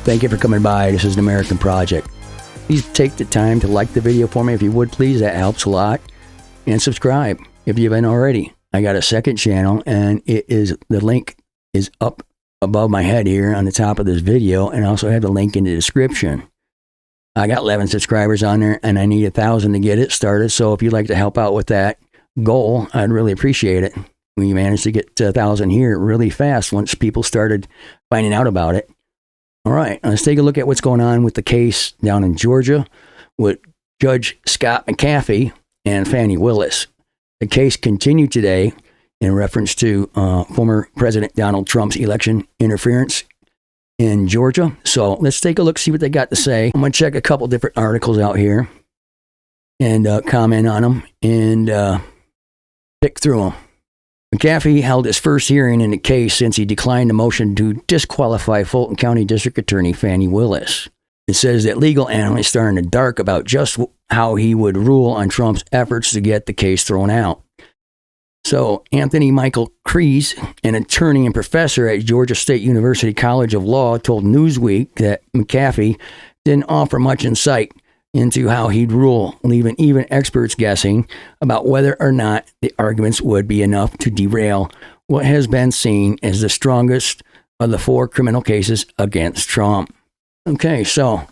Thank you for coming by. This is an American Project. Please take the time to like the video for me if you would, please. That helps a lot. And subscribe if you haven't already. I got a second channel, and the link is up above my head here on the top of this video, and I also have the link in the description. I got 11 subscribers on there, and I need 1,000 to get it started. So if you'd like to help out with that goal, I'd really appreciate it. We managed to get 1,000 here really fast once people started finding out about it. All right, let's take a look at what's going on with the case down in Georgia with Judge Scott McAfee and Fani Willis. The case continued today in reference to former President Donald Trump's election interference in Georgia. So let's take a look, see what they got to say. I'm going to check a couple different articles out here and comment on them and pick through them. McAfee held his first hearing in the case since he declined a motion to disqualify Fulton County District Attorney Fani Willis. It says that legal analysts are in the dark about just how he would rule on Trump's efforts to get the case thrown out. So Anthony Michael Kreese, an attorney and professor at Georgia State University College of Law, told Newsweek that McAfee didn't offer much insight into how he'd rule, leaving even experts guessing about whether or not the arguments would be enough to derail what has been seen as the strongest of the 4 criminal cases against Trump. Okay, so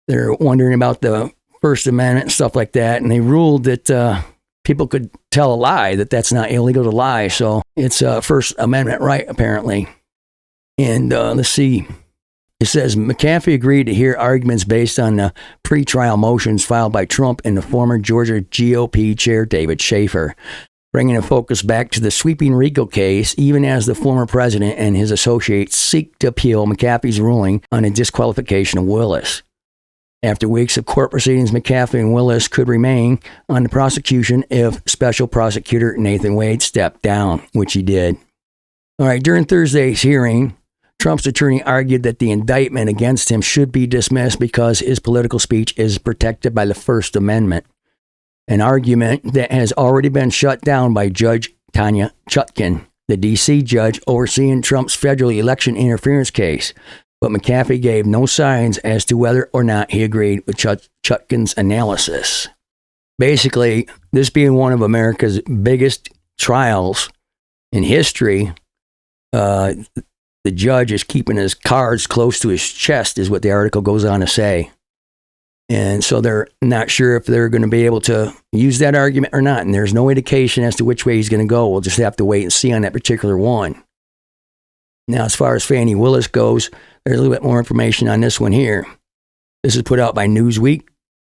they're wondering about the First Amendment and stuff like that, and they ruled that people could tell a lie, that that's not illegal to lie, so it's a First Amendment right, apparently. And let's see. It says McAfee agreed to hear arguments based on the pretrial motions filed by Trump and the former Georgia GOP chair David Schaefer, bringing the focus back to the sweeping RICO case, even as the former president and his associates seek to appeal McAfee's ruling on a disqualification of Willis. After weeks of court proceedings, McAfee and Willis could remain on the prosecution if Special Prosecutor Nathan Wade stepped down, which he did. All right, during Thursday's hearing, Trump's attorney argued that the indictment against him should be dismissed because his political speech is protected by the First Amendment, an argument that has already been shut down by Judge Tanya Chutkan, the D.C. judge overseeing Trump's federal election interference case. But McAfee gave no signs as to whether or not he agreed with Chutkan's analysis. Basically, this being one of America's biggest trials in history, the judge is keeping his cards close to his chest, is what the article goes on to say. And so they're not sure if they're going to be able to use that argument or not. And there's no indication as to which way he's going to go. We'll just have to wait and see on that particular one. Now, as far as Fani Willis goes, there's a little bit more information on this one here. This is put out by Newsweek.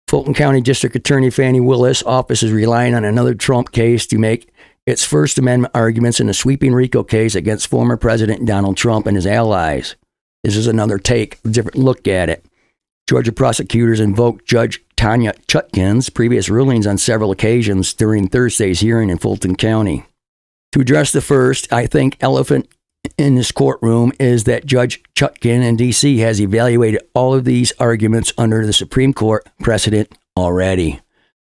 Fulton County District Attorney Fani Willis' office is relying on another Trump case to make its First Amendment arguments in the sweeping RICO case against former President Donald Trump and his allies. This is another take, a different look at it. Georgia prosecutors invoked Judge Tanya Chutkan's previous rulings on several occasions during Thursday's hearing in Fulton County. To address the first, I think, elephant in this courtroom is that Judge Chutkan in D.C. has evaluated all of these arguments under the Supreme Court precedent already,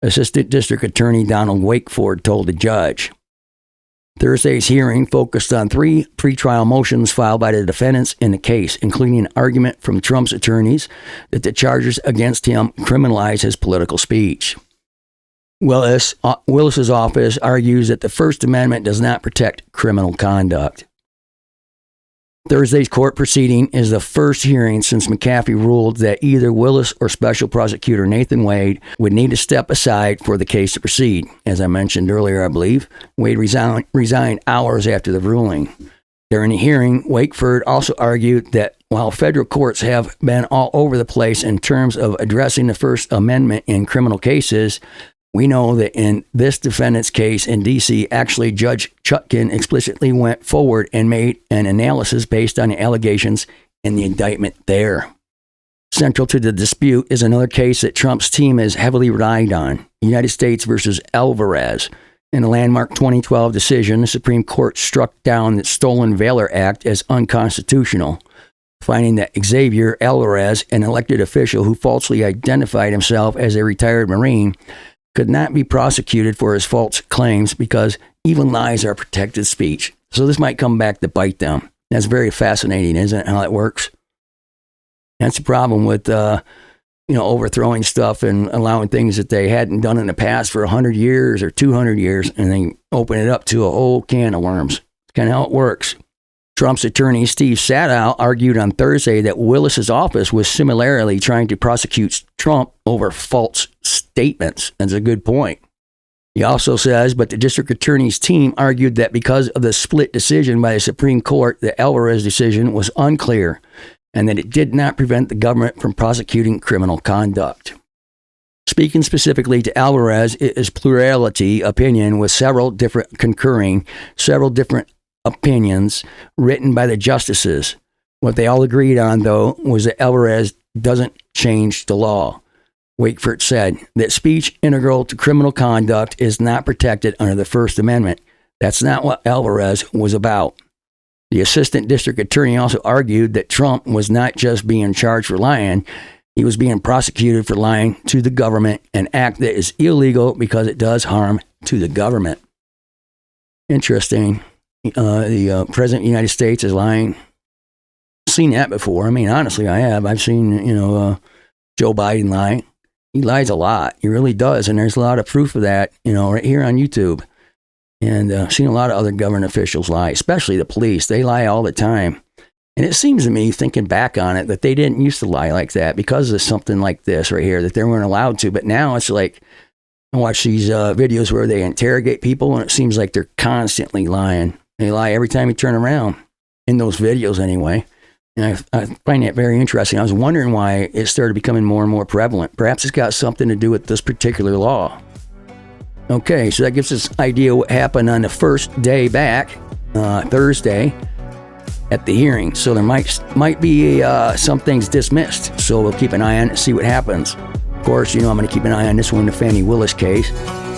Assistant District Attorney Donald Wakeford told the judge. Thursday's hearing focused on 3 pretrial motions filed by the defendants in the case, including an argument from Trump's attorneys that the charges against him criminalize his political speech. Willis's office argues that the First Amendment does not protect criminal conduct. Thursday's court proceeding is the first hearing since McAfee ruled that either Willis or Special Prosecutor Nathan Wade would need to step aside for the case to proceed. As I mentioned earlier, I believe, Wade resigned hours after the ruling. During the hearing, Wakeford also argued that while federal courts have been all over the place in terms of addressing the First Amendment in criminal cases, we know that in this defendant's case in D.C., actually Judge Chutkan explicitly went forward and made an analysis based on the allegations in the indictment there. Central to the dispute is another case that Trump's team has heavily relied on, United States versus Alvarez. In a landmark 2012 decision, the Supreme Court struck down the Stolen Valor Act as unconstitutional, finding that Xavier Alvarez, an elected official who falsely identified himself as a retired Marine, could not be prosecuted for his false claims because even lies are protected speech. So this might come back to bite them. That's very fascinating, isn't it, how that works? That's the problem with, overthrowing stuff and allowing things that they hadn't done in the past for 100 years or 200 years, and then open it up to a whole can of worms. It's kind of how it works. Trump's attorney, Steve Sadow, argued on Thursday that Willis's office was similarly trying to prosecute Trump over false statements. That's a good point. He also says, but the district attorney's team argued that because of the split decision by the Supreme Court, the Alvarez decision was unclear and that it did not prevent the government from prosecuting criminal conduct. Speaking specifically to Alvarez, it is plurality opinion with several different opinions written by the justices. What they all agreed on, though, was that Alvarez doesn't change the law. Wakeford said that speech integral to criminal conduct is not protected under the First Amendment. That's not what Alvarez was about. The assistant district attorney also argued that Trump was not just being charged for lying, he was being prosecuted for lying to the government, an act that is illegal because it does harm to the government. Interesting. The president of the United States is lying. I've seen that before. I mean, honestly, I have. I've seen, Joe Biden lie. He lies a lot. He really does. And there's a lot of proof of that, right here on YouTube. And I've seen a lot of other government officials lie, especially the police. They lie all the time. And it seems to me, thinking back on it, that they didn't used to lie like that because of something like this right here, that they weren't allowed to. But now it's like, I watch these videos where they interrogate people, and it seems like they're constantly lying. They lie every time you turn around, in those videos anyway. And I find that very interesting. I was wondering why it started becoming more and more prevalent. Perhaps it's got something to do with this particular law. Okay, so that gives us an idea what happened on the first day back, Thursday, at the hearing. So there might be some things dismissed. So we'll keep an eye on it and see what happens. Of course, I'm going to keep an eye on this one, the Fani Willis case.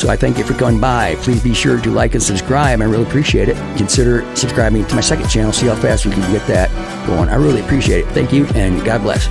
So I thank you for coming by. Please be sure to like and subscribe. I really appreciate it. Consider subscribing to my second channel. See how fast we can get that going. I really appreciate it. Thank you, and God bless.